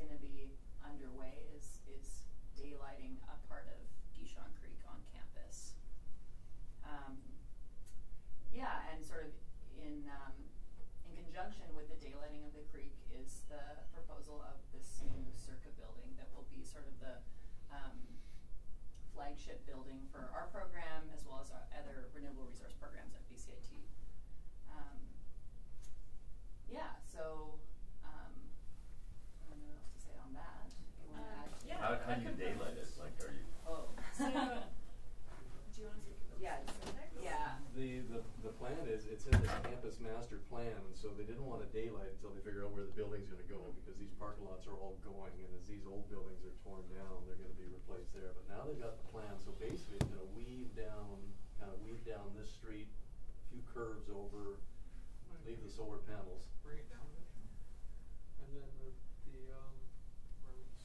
going to be underway is daylighting a part of Guichon Creek on campus. Yeah, and sort of in conjunction with the daylighting of the creek is the proposal of this new Circa building that will be sort of the flagship building for our program as well as our other renewable resource programs at BCIT. Yeah, so I don't know what else to say on that. You want to add? Yeah. How do you daylight it? Like, are you? Oh, So, do you want to speak about yeah, yeah. The plan is, it's in the campus master plan, and so they didn't want to daylight until they figure out where the building's going to go, because these parking lots are all going, and as these old buildings are torn down, they're going to be replaced there. But now they've got the plan, so basically it's going to weave down this street, a few curves over, leave the solar panels. Bring it down a bit. And then where the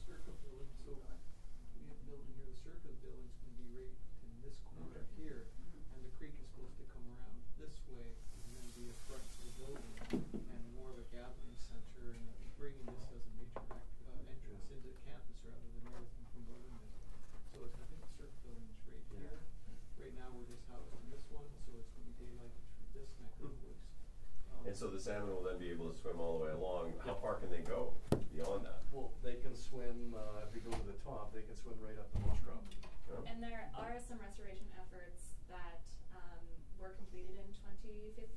Circa building, so we have a building here, the Circa building's going to be right in this corner here, and the creek is supposed to come around this way and then be a front to the building and more of a gathering center, and bringing this as a major entrance into the campus rather than everything from Williams. So I think the Circa building is right here. Right now we're just housed in this one, so it's going to be daylighted through this neck of the woods. And so the salmon will then be able to swim all the way along. How far can they go beyond that? Well, they can swim, if we go to the top, they can swim right up the moss crop. Oh. And there are some restoration efforts that were completed in 2011.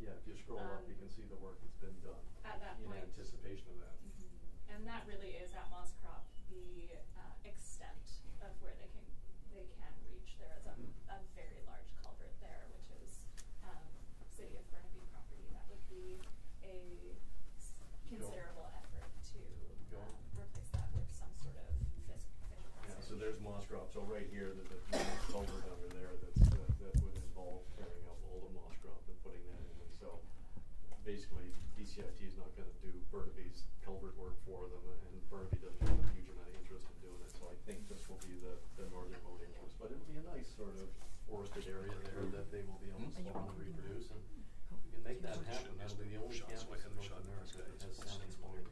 Yeah, if you scroll up, you can see the work that's been done at that in point. anticipation of that. Mm-hmm. And that really is at Moss Crop the extent of where they can reach. There is a very large culvert there, which is City of Burnaby property. That would be a considerable effort to replace that with some sort of fish. Yeah, so there's moss crop. So right here, the culvert under there that would involve tearing up all the moss crop and putting that in. And so basically, BCIT is not going to do Burnaby's culvert work for them, and Burnaby doesn't have a huge amount of interest in doing it. So I think this will be the northernmost interest. But it'll be a nice sort of forested area there that they will be able to spawn and reproduce. And we can make that happen. That'll be the only campus in North America that has salmon spawning.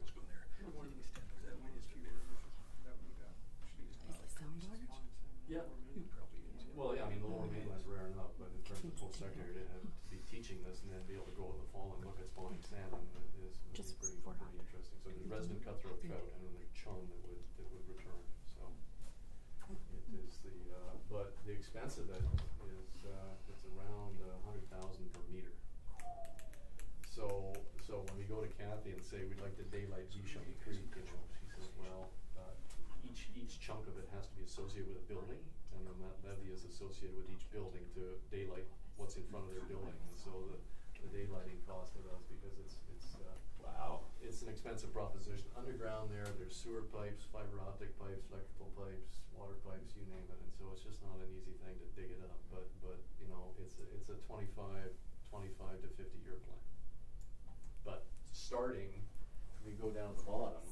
Yeah. Well, yeah, I mean, the Lower Mainland's rare enough, but in terms of post-secondary, to have to be teaching this and then be able to go in the fall and look at spawning salmon is pretty interesting. So there's resident cutthroat trout and then there's chum that would return. So it is but the expense of it is it's around $100,000 per meter. So when we go to Kathy and say we'd like to daylight Guichon Creek, she says, well, each chunk of it has to be associated with a building, and then that levy is associated with each building to daylight what's in front of their building. And so the daylighting cost of us, because it's an expensive proposition. Underground there's sewer pipes, fiber optic pipes, electrical pipes, water pipes, you name it. And so it's just not an easy thing to dig it up. But you know, it's a 25 to 50 year plan. But starting, we go down to the bottom.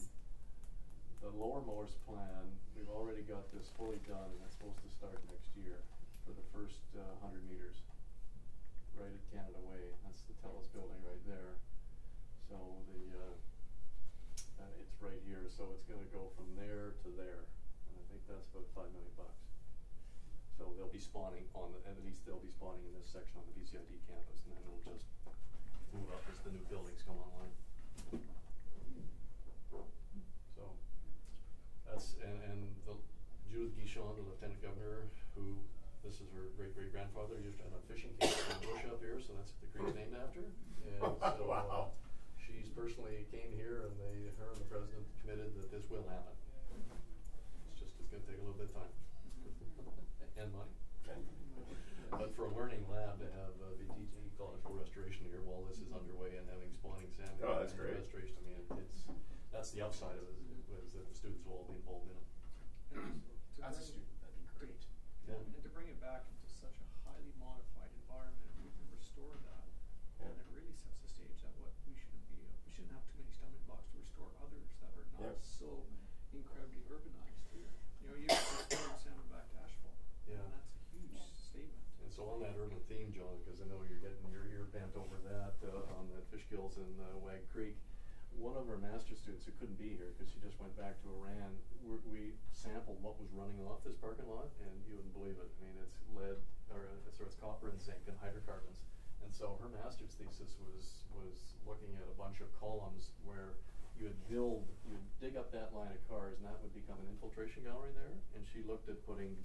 The lowermost plan, we've already got this fully done, and it's supposed to start next year for the first 100 meters, right at Canada Way. That's the TELUS building right there. So it's right here, so it's going to go from there to there, and I think that's about $5 million. So they'll be spawning at least they'll be spawning in this section on the BCIT campus, and then it'll just move up as the new buildings come online. So that's and Judith Guichon, the Lieutenant Governor, who this is her great-great-grandfather, used to have a fishing camp in the bush up here, so that's what the creek's named after. And so wow. She's personally came here, and her and the president committed that this will happen. It's going to take a little bit of time and money. But for a learning lab to have VTT College for Restoration here while this is underway and having spawning salmon that's great. restoration, I mean, that's the upside of it, is that the students will all be involved in it. As a student, that'd be great. Yeah. And to bring it back into such a highly modified environment, if we can restore that, and it really sets the stage that what we shouldn't be. We shouldn't have too many stumbling blocks to restore others that are not so incredibly urbanized here. You know, you're restoring salmon back to asphalt. Yeah. And that's a huge statement. And so on that urban theme, John, because I know you're getting your ear bent over that on the fish kills in Wag Creek, one of our master students who couldn't be here because she just went back to Iran, we sampled what was running off this parking lot, and you wouldn't believe it. I mean, it's lead, so it's copper and zinc and hydrocarbons. And so her master's thesis was looking at a bunch of columns where you'd dig up that line of cars, and that would become an infiltration gallery there. And she looked at putting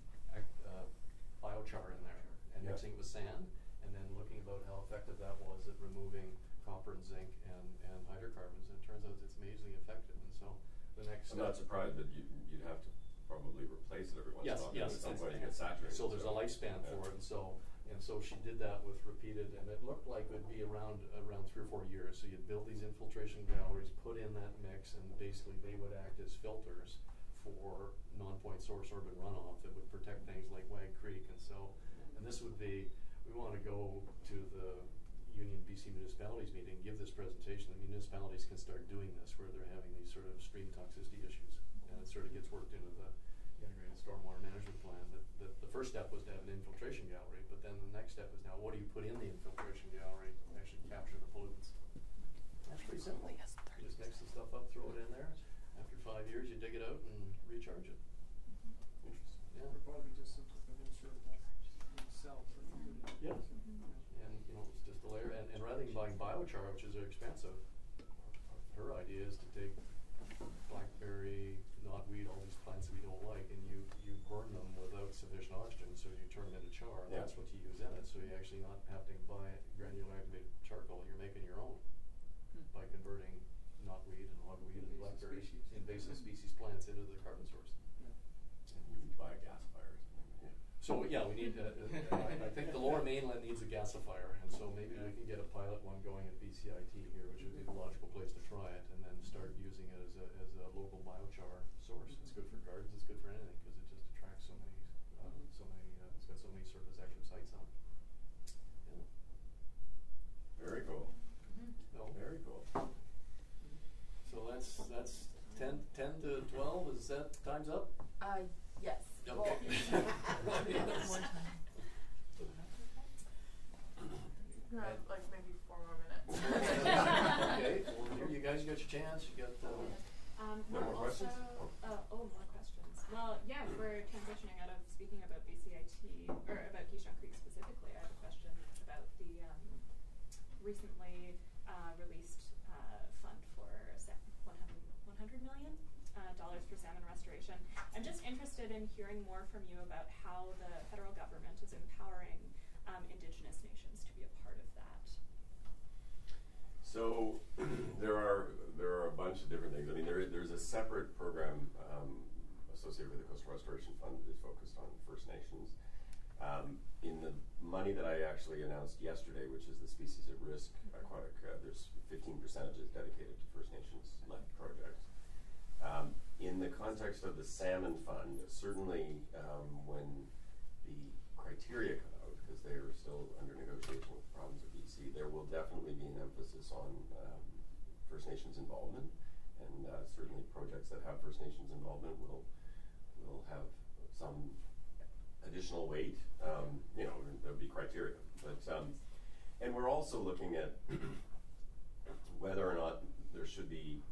biochar in there and mixing it with sand, and then looking about how effective that was at removing copper and zinc and hydrocarbons. And it turns out it's amazingly effective. And so the next I'm not surprised that you'd have to probably replace it every once in a while. Yes, at some point it gets saturated. So there's a lifespan for it, and so she did that with repeated, and it looked like it would be around 3 or 4 years. So you'd build these infiltration galleries, put in that mix, and basically they would act as filters for non-point source urban runoff that would protect things like Wag Creek. And this would be, we want to go to the Union BC Municipalities meeting, give this presentation. The municipalities can start doing this where they're having these sort of stream toxicity issues, and it sort of gets worked into the integrated stormwater management plan. That the first step was to have an infiltration gallery, but then the next step is now what do you put in the infiltration gallery to actually capture the pollutants? That's pretty simple. You just mix the stuff up, throw it in there. After 5 years, you dig it out and recharge it. Or probably just something insertable themselves. Yeah. And it's just a layer. And rather than buying biochar, which is expensive, her idea is to take blackberry, knotweed, all these plants that we don't like, and you burn them without sufficient oxygen, so you turn them into char. And that's what you use in it. So you actually not having to buy granular activated charcoal. You're making your own by converting knotweed and hogweed and blackberry invasive species plants into the carbon source. You can buy a gasifier or something. So we need. I think the Lower Mainland needs a gasifier, and so maybe we can get a pilot one going at BCIT here, which would be the logical place to try it, and then start using it as a local biochar source. It's good for gardens. It's good for anything because it just attracts so many. It's got so many surface active sites on it. Yeah. Very cool. No. Very cool. So that's 10 to 12. Is that time's up? Yes. Okay. Like maybe 4 more minutes. Okay. Well, here you guys got your chance. You got. No more questions? More questions. Well, yeah, if we're transitioning out of speaking about BCIT, or about Keystone Creek specifically, I have a question about the recently released fund for $100 million for salmon restoration. I'm just interested in hearing more from you about how the federal government is empowering Indigenous nations to be a part of that. So there are a bunch of different things. I mean, there's a separate program associated with the Coastal Restoration Fund that is focused on First Nations. In the money that I actually announced yesterday, which is the Species at Risk Aquatic, there's 15% dedicated to First Nations-led projects. In the context of the Salmon Fund, certainly when the criteria come out, because they are still under negotiation with the province of BC, there will definitely be an emphasis on First Nations involvement, and certainly projects that have First Nations involvement will have some additional weight. There'll be criteria, but and we're also looking at whether or not there should be.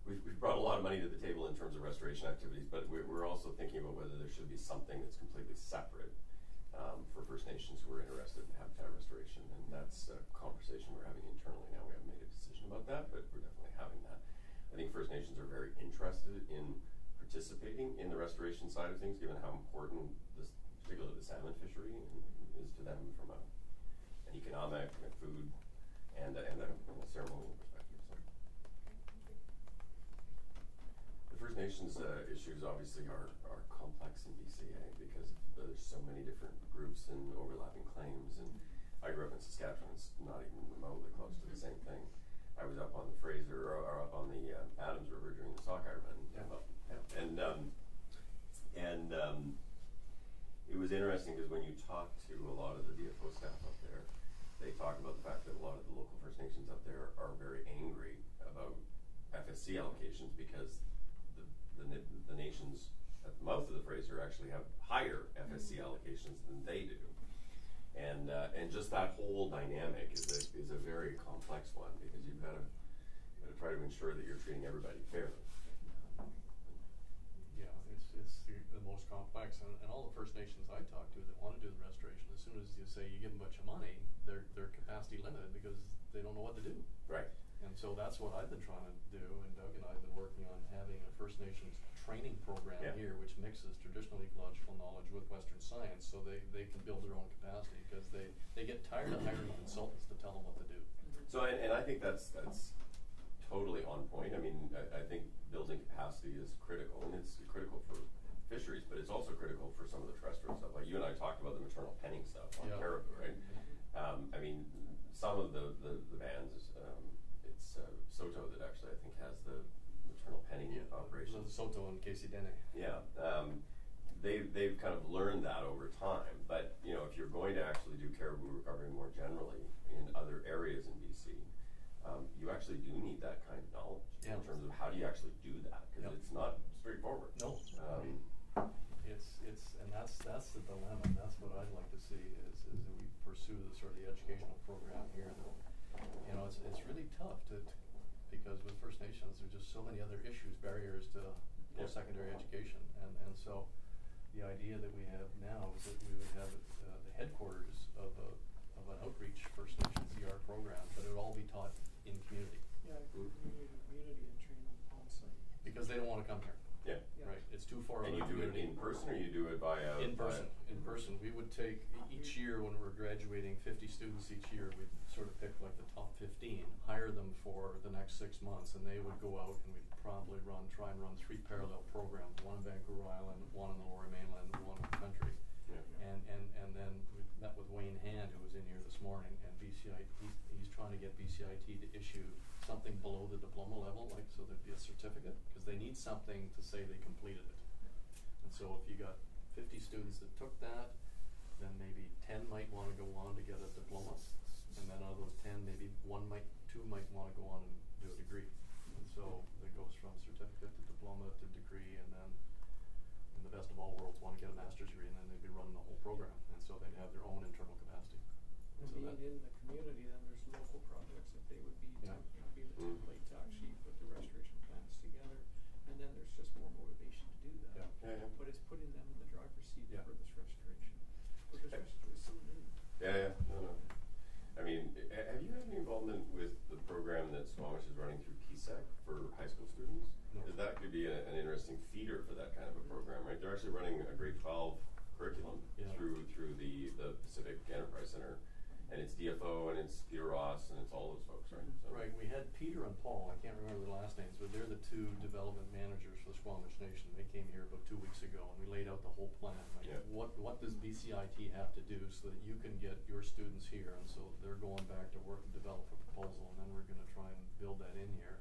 We've brought a lot of money to the table in terms of restoration activities, but we're also thinking about whether there should be something that's completely separate for First Nations who are interested in habitat restoration, and that's a conversation we're having internally now. We haven't made a decision about that, but we're definitely having that. I think First Nations are very interested in participating in the restoration side of things, given how important this, particularly the salmon fishery, is to them from an economic, food, and a ceremonial perspective. So. The First Nations issues obviously are complex in BCA because there's so many different groups and overlapping claims. And I grew up in Saskatchewan; it's not even remotely close to the same thing. I was up on the Fraser or up on the Adams River during the Sockeye Run, and it was interesting because when you talk to a lot of the DFO staff up there, they talk about the fact that a lot of the local First Nations up there are very angry about FSC allocations because the nations at the mouth of the Fraser actually have higher FSC allocations than they do, and just that whole dynamic is a very complex one because you've got to try to ensure that you're treating everybody fairly. Yeah, it's the most complex, and all the First Nations I talk to that want to do the restoration, as soon as you say you give them a bunch of money, they're capacity limited because they don't know what to do. Right. And so that's what I've been trying to do, and Doug and I have been working on having a First Nations training program here, which mixes traditional ecological knowledge with Western science, so they can build their own capacity, because they get tired of hiring consultants to tell them what to do. So, and I think that's totally on point. I mean, I think building capacity is critical, and it's critical for fisheries, but it's also critical for some of the terrestrial stuff. Like you and I talked about the maternal penning stuff on caribou, right? I mean, some of the bands, it's Soto that actually I think has the maternal penning operation. Soto and Casey Dene. Yeah. They've kind of learned that over time, but you know, if you're going to actually do caribou recovery more generally in other areas in BC, you actually do need that kind of knowledge in terms of how do you actually do that, because it's not straightforward. No. And that's the dilemma. And that's what I'd like to see is that we pursue the sort of the educational program here. That, you know, it's really tough because with First Nations there's just so many other issues, barriers to post-secondary education, and so the idea that we have now is that we would have the headquarters of an outreach First Nations ER program, but it would all be taught in community. Yeah, community and train on site. Because they don't want to come here. Yeah. Right. It's too far. And you do it in person, or you do it by in person? In person. We would take each year when we're graduating 50 students each year. We'd sort of pick like the top 15, hire them for the next 6 months, and they would go out and we'd probably try and run 3 parallel programs: one in Vancouver Island, one in the Lower Mainland, and one in the country. Yeah. And then we met with Wayne Hand, who was in here this morning, and BCIT. He's trying to get BCIT to issue something below the diploma level, like so there'd be a certificate, because they need something to say they completed it. And so if you got 50 students that took that, then maybe 10 might want to go on to get a diploma, and then out of those 10, maybe 2 might want to go on and do a degree. And so it goes from certificate to diploma to degree, and then in the best of all worlds want to get a master's degree, and then they'd be running the whole program, and so they'd have their own internal capacity. And so being in the community, then there's local projects that they would be be the template tax sheet, put the restoration plans together, and then there's just more motivation to do that. But it's putting them in the driver's seat for this restoration. Because restoration is so new. No. I mean, have you had any involvement with the program that Squamish is running through PSEC for high school students? No. Because that could be an interesting feeder for that kind of a program, right? They're actually running a grade 12 curriculum through the Pacific Enterprise Center. And it's DFO, and it's Peter Ross, and it's all those folks, right? So. Right. We had Peter and Paul. I can't remember their last names, but they're the 2 development managers for the Squamish Nation. They came here about 2 weeks ago, and we laid out the whole plan. Like, what does BCIT have to do so that you can get your students here? And so they're going back to work and develop a proposal, and then we're going to try and build that in here.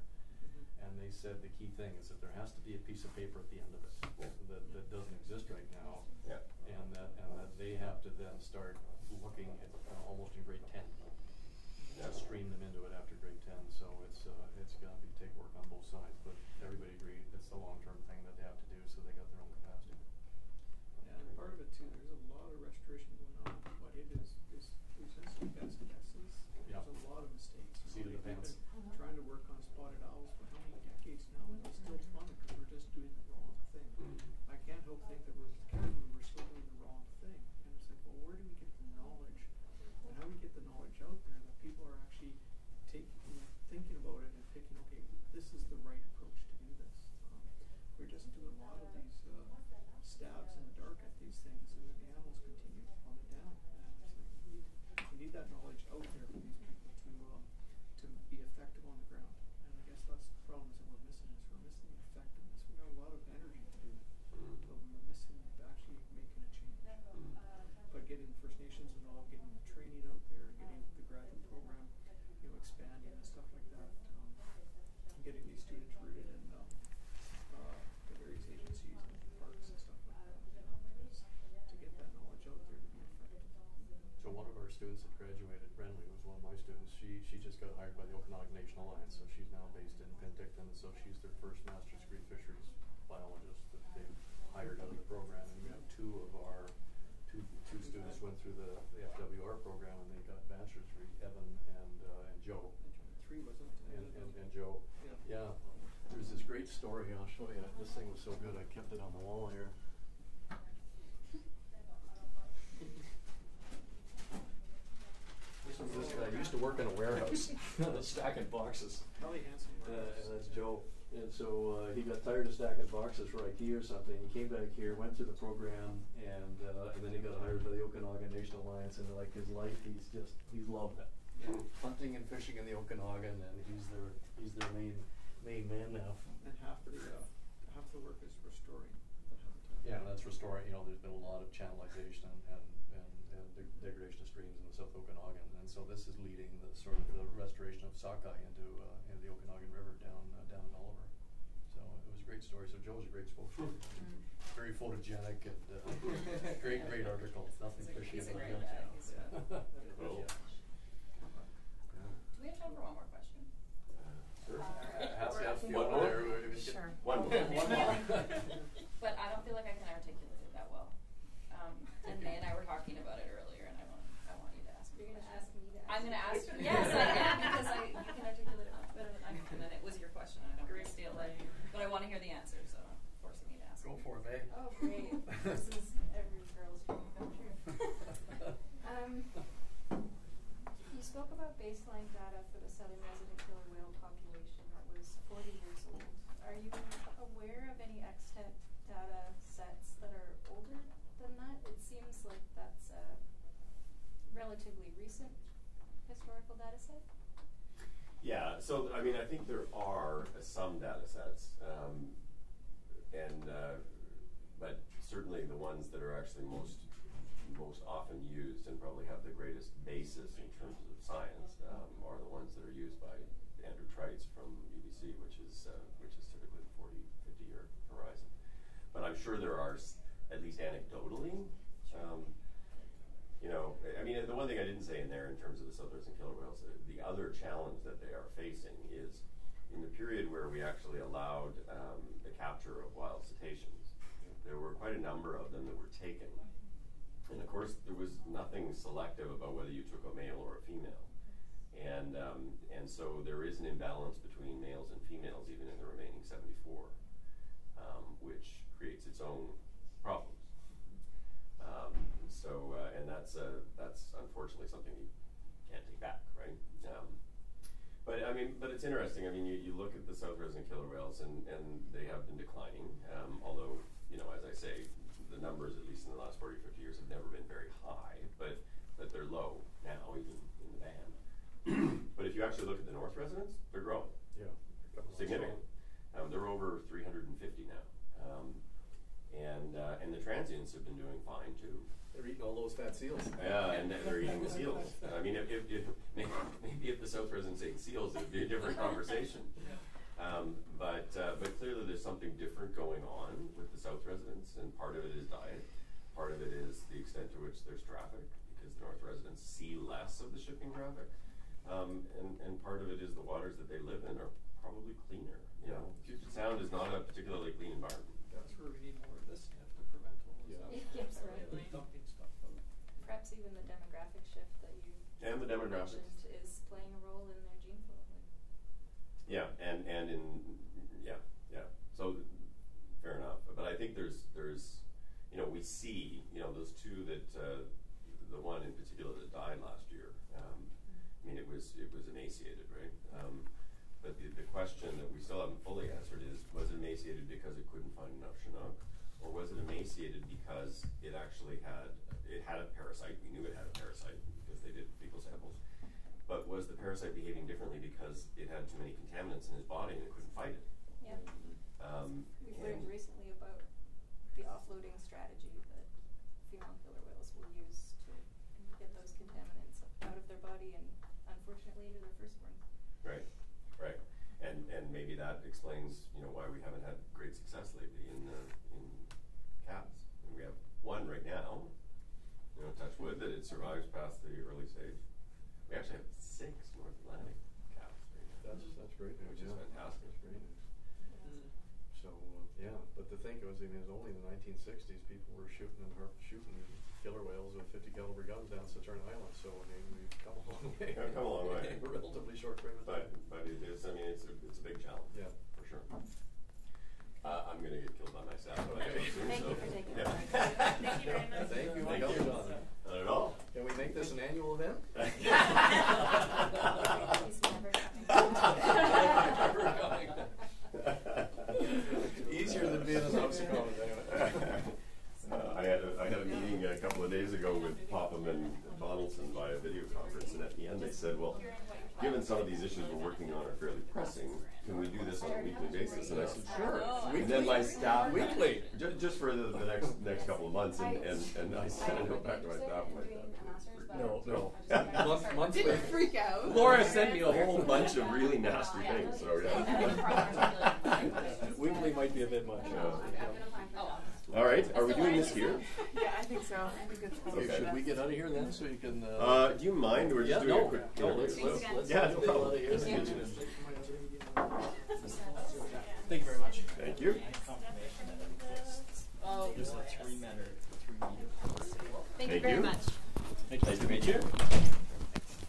And they said the key thing is that there has to be a piece of paper at the end of it that doesn't exist right now, and that they have to then start looking at almost in grade 10 to stream them into it after grade 10. So it's going to take work on both sides, but everybody agreed it's the long-term thing that they have to do, so they got their own capacity. Yeah, and part of it too, there's a lot of restoration going on, but it is there's just some best guesses. There's a lot of mistakes. Seat of the pants. We've been trying to work on spotted owls for how many decades now, and it's still fun because we're just doing the wrong thing. I can't help think that we're still doing the wrong thing. And it's like, well, where do we get the knowledge? And how do we get the knowledge out there that people are actually thinking about it and picking, okay, this is the right approach to do this. We're just doing a lot of these stabs in the dark at these things, and then the animals continue to plummet down. And it's like we need that knowledge out there for these people to be effective on the ground. And I guess that's the problem is that we're missing the effectiveness. We got a lot of energy to do, but we're missing actually making a change. But getting First Nations involved, getting the training out there, getting the graduate program, expanding and stuff like that, getting these students rooted in the various agencies and parks and stuff like that, to get that knowledge out there to be effective. So one of our students that graduated, Renly, was one of my students. She just got hired by the Okanagan Nation Alliance, so she's now based in Penticton. So she's their first master's degree fisheries biologist that they've hired out of the program. And we have two students went through the FWR program, and they got bachelor's degree, Evan and Joe. 3, wasn't it? And Joe. Yeah. Yeah. There's this great story, I'll show you. This thing was so good, I kept it on the wall here. This guy used to work in a warehouse, stacking boxes. Probably handsome. And that's Joe. And so he got tired of stacking boxes for IKEA or something. He came back here, went through the program, and then he got hired by the Okanagan Nation Alliance. And like his life, he's loved it. Yeah. Hunting and fishing in the Okanagan, and he's their main man now. And half the work is restoring the habitat. Yeah, that's restoring. You know, there's been a lot of channelization and degradation of streams in the South Okanagan, and so this is leading the sort of the restoration of sockeye into the Okanagan River down in Oliver. So it was a great story. So Joe's a great spokesman. Very photogenic and great article. Nothing fishy He's a about great him. guy. He's Cool. Do we have time for one more question? Sure. Has to have One one more? there. Sure. One more. But I don't feel like I can articulate it that well. And May and I were talking about it earlier, and I want you to ask me. You're gonna ask me to ask. I'm gonna ask you. Yes, I am, because you can articulate it much better than I can. And then it was your question, and I don't want to steal it. But I want to hear the answer, so I'm forcing me to ask. Go for it, May. Oh, great. This is every girl's dream come true. You spoke about baseline data for the southern resident killer whale population that was 40 years old. Are you aware of any extant data sets that are older than that? It seems like that's a relatively recent historical data set. Yeah, so I mean, I think there are some data sets, but certainly the ones that are actually most often used and probably have the greatest basis in terms of science are the ones that are used by Andrew Trites from UBC, which is typically the 40, 50-year horizon. But I'm sure there are, at least anecdotally, you know, I mean, the one thing I didn't say in there in terms of the southwestern killer whales, the other challenge that they are facing is in the period where we actually allowed the capture of wild cetaceans, there were quite a number of them that were taken. And of course, there was nothing selective about whether you took a male or a female. And so there is an imbalance between males and females even in the remaining 74, which creates its own problems. And that's unfortunately something you can't take back, right? But it's interesting. I mean, you look at the south resident killer whales, and they have been declining. Although, you know, as I say, the numbers, at least in the last 40, 50 years, have never been very high. But they're low now, even in the band. But if you actually look at the north residents, they're growing. Yeah. Significant. They're over 350 now. And the transients have been doing fine too. They're eating all those fat seals. Yeah, and they're eating the seals. I mean, maybe if the south residents ate seals, it would be a different conversation. But clearly there's something different going on with the south residents, and part of it is diet. Part of it is the extent to which there's traffic, because the north residents see less of the shipping traffic. And part of it is the waters that they live in are probably cleaner. You know, Puget Sound is not a particularly clean environment. That's where we need more of this to prevent all this Absolutely. dumping stuff out. Perhaps even the demographic shift that you And the demographics. mentioned is playing a role in their gene flow. Yeah, and in so fair enough. But I think there's you know, we see, you know, those two that the one in particular that died last year. I mean, it was emaciated, right? But the question that we still haven't fully answered is, was it emaciated because it couldn't find enough Chinook, or was it emaciated because it actually had a parasite? We knew it had a parasite because they did fecal samples. But was the parasite behaving differently because it had too many contaminants in his body and it couldn't fight it? Yeah. We've learned recently about the offloading strategy that female killer whales will use to get those contaminants out of their body and unfortunately into their firstborn. Right. And maybe that explains, you know, why we haven't had great success lately in calves. And we have one right now, you know, touch wood, that it survives past the early stage. We actually have 6 North Atlantic calves right now. That's great news. Which is fantastic. That's great news. So yeah, but the thing was, I mean, it was only in the 1960s people were shooting killer whales with 50 caliber guns down Saturn Island. So I mean, we've come a long way. We've come a long way. In a relatively short period of time. But it is, I mean, it's a big challenge. Yeah. For sure. I'm going to get killed by my staff. So I guess soon, Thank so. you for taking Yeah. the time. Thank you very much. Thank you. Thank you. Jonathan. Not at all. Can we make this an annual event? He's never coming. Easier than being a obstacle. I had a meeting a couple of days ago with Popham and Donaldson via video conference, and at the end they said, well, given some of these issues we're working on are fairly pressing, can we do this on a weekly basis? And I said, sure. And then my staff, Weekly. just for the next couple of months, and I sent a note back to my staff. No. Monthly. Didn't freak out. Laura sent me a whole bunch of really nasty things, so yeah. Weekly might be a bit much. All right, are we doing this here? Yeah, I think so. I think it's probably Okay. Should we get out of here then, so you can? Do you mind, or just doing a quick? Let's Yeah, no get out problem. of here. Thank you. Thank you very much. Thank you. Oh, There's a 3 meter. Thank Thank you very you. much. Nice to meet you.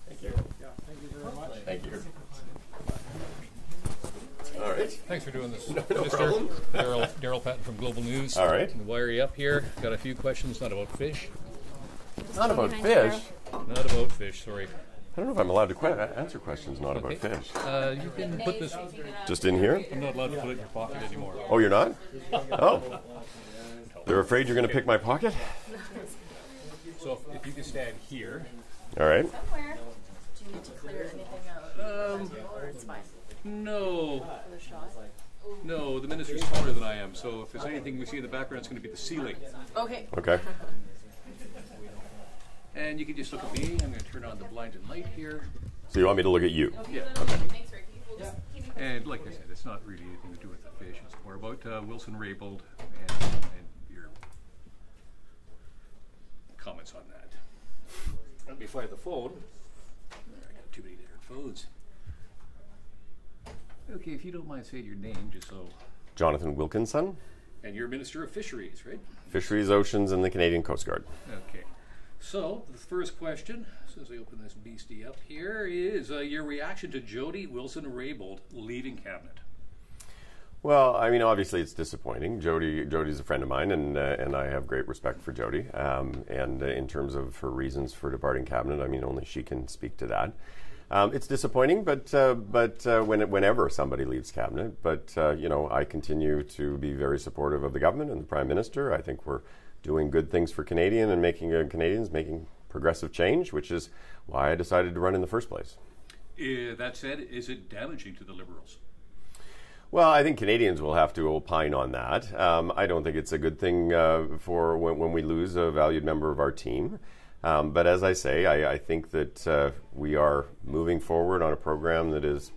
Thank you. Yeah, thank you very much. Thank you. All right. Thanks for doing this. No Minister. problem. Daryl Patton from Global News. All right. To wire you up here. Got a few questions, not about fish. Not about fish. Not about fish, sorry. I don't know if I'm allowed to answer questions not about Okay. fish. You can put this. Just in here? I'm not allowed to put it in your pocket anymore. Oh, you're not? Oh. They're afraid you're going to pick my pocket? So if you can stand here. All right. somewhere. Do you need to clear anything out? Or it's fine No. for the shot? No, the minister's taller than I am, so if there's anything we see in the background, it's going to be the ceiling. Okay. Okay. And you can just look at me. I'm going to turn on the blinded light here. So you want me to look at you? Yeah. Thanks, Ricky. We'll just keep you And like I said, it's not really anything to do with the fish. It's more about Wilson Raybould and your comments on that. Let me fire the phone. I got too many different phones. Okay, if you don't mind saying your name, just so. Jonathan Wilkinson, And you're Minister of Fisheries, right? Fisheries, Oceans, and the Canadian Coast Guard. Okay. So, the first question, as I open this beastie up here, is your reaction to Jody Wilson-Raybould leaving Cabinet. Well, I mean, obviously it's disappointing. Jody's a friend of mine, and I have great respect for Jody. And in terms of her reasons for departing Cabinet, I mean, only she can speak to that. It's disappointing, but whenever somebody leaves Cabinet, I continue to be very supportive of the government and the Prime Minister. I think we're doing good things for Canadians, making progressive change, which is why I decided to run in the first place. That said, is it damaging to the Liberals? Well, I think Canadians will have to opine on that. I don't think it's a good thing for when we lose a valued member of our team. But as I say, I think that we are moving forward on a program that is,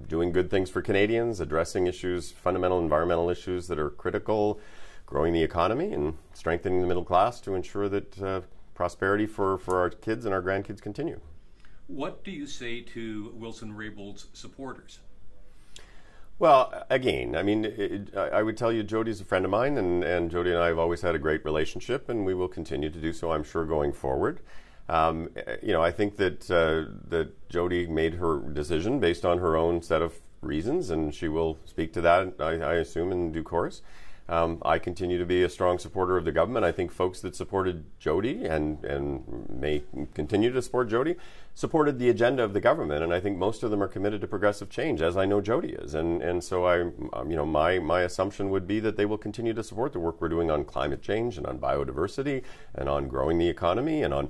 doing good things for Canadians, addressing issues, fundamental environmental issues that are critical, growing the economy and strengthening the middle class to ensure that prosperity for our kids and our grandkids continue. What do you say to Wilson-Raybould's supporters? Well, again, I mean, I would tell you Jody's a friend of mine, and Jody and I have always had a great relationship, and we will continue to do so, I'm sure, going forward. I think that Jody made her decision based on her own set of reasons, and she will speak to that, I assume, in due course. I continue to be a strong supporter of the government. I think folks that supported Jody and may continue to support Jody supported the agenda of the government, and I think most of them are committed to progressive change, as I know Jody is. And so my assumption would be that they will continue to support the work we're doing on climate change and on biodiversity and on growing the economy and on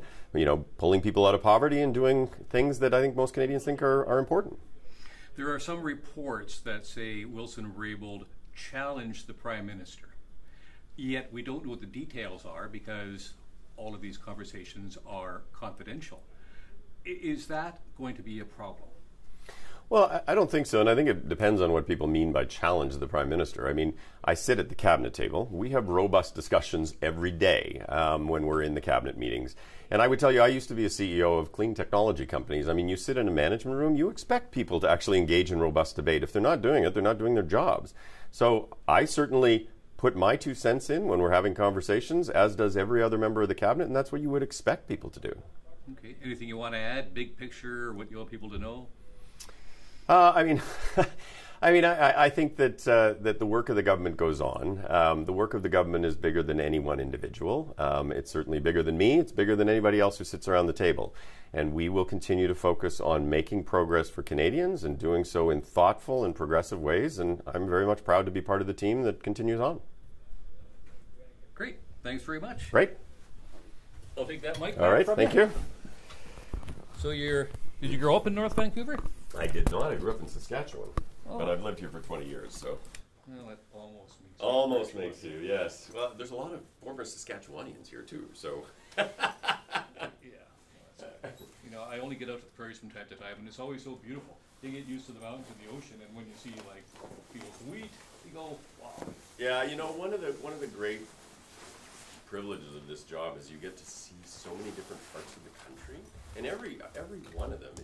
pulling people out of poverty and doing things that I think most Canadians think are important. There are some reports that say Wilson-Raybould challenged the Prime Minister. Yet we don't know what the details are because all of these conversations are confidential. Is that going to be a problem? Well, I don't think so, and I think it depends on what people mean by challenge the Prime Minister. I mean, I sit at the Cabinet table. We have robust discussions every day when we're in the Cabinet meetings. And I would tell you, I used to be a CEO of clean technology companies. I mean, you sit in a management room, you expect people to actually engage in robust debate. If they're not doing it, they're not doing their jobs. So I certainly put my 2 cents in when we're having conversations, as does every other member of the cabinet, and that's what you would expect people to do. Okay. Anything you want to add? Big picture, what you want people to know? I think that that the work of the government goes on. The work of the government is bigger than any one individual. It's certainly bigger than me. It's bigger than anybody else who sits around the table. And we will continue to focus on making progress for Canadians and doing so in thoughtful and progressive ways. And I'm very much proud to be part of the team that continues on. Great. Thanks very much. Great. I'll take that mic. All right. Thank you. So did you grow up in North Vancouver? I did not. I grew up in Saskatchewan. Oh. But I've lived here for 20 years, so. Well, that almost makes Almost makes you, yes. Well, there's a lot of former Saskatchewanians here, too, so. Yeah. You know, I only get out to the prairies from time to time, and it's always so beautiful. You get used to the mountains and the ocean, and when you see, like, fields of wheat, you go, wow. Yeah, you know, one of the great privileges of this job is you get to see so many different parts of the country, and every one of them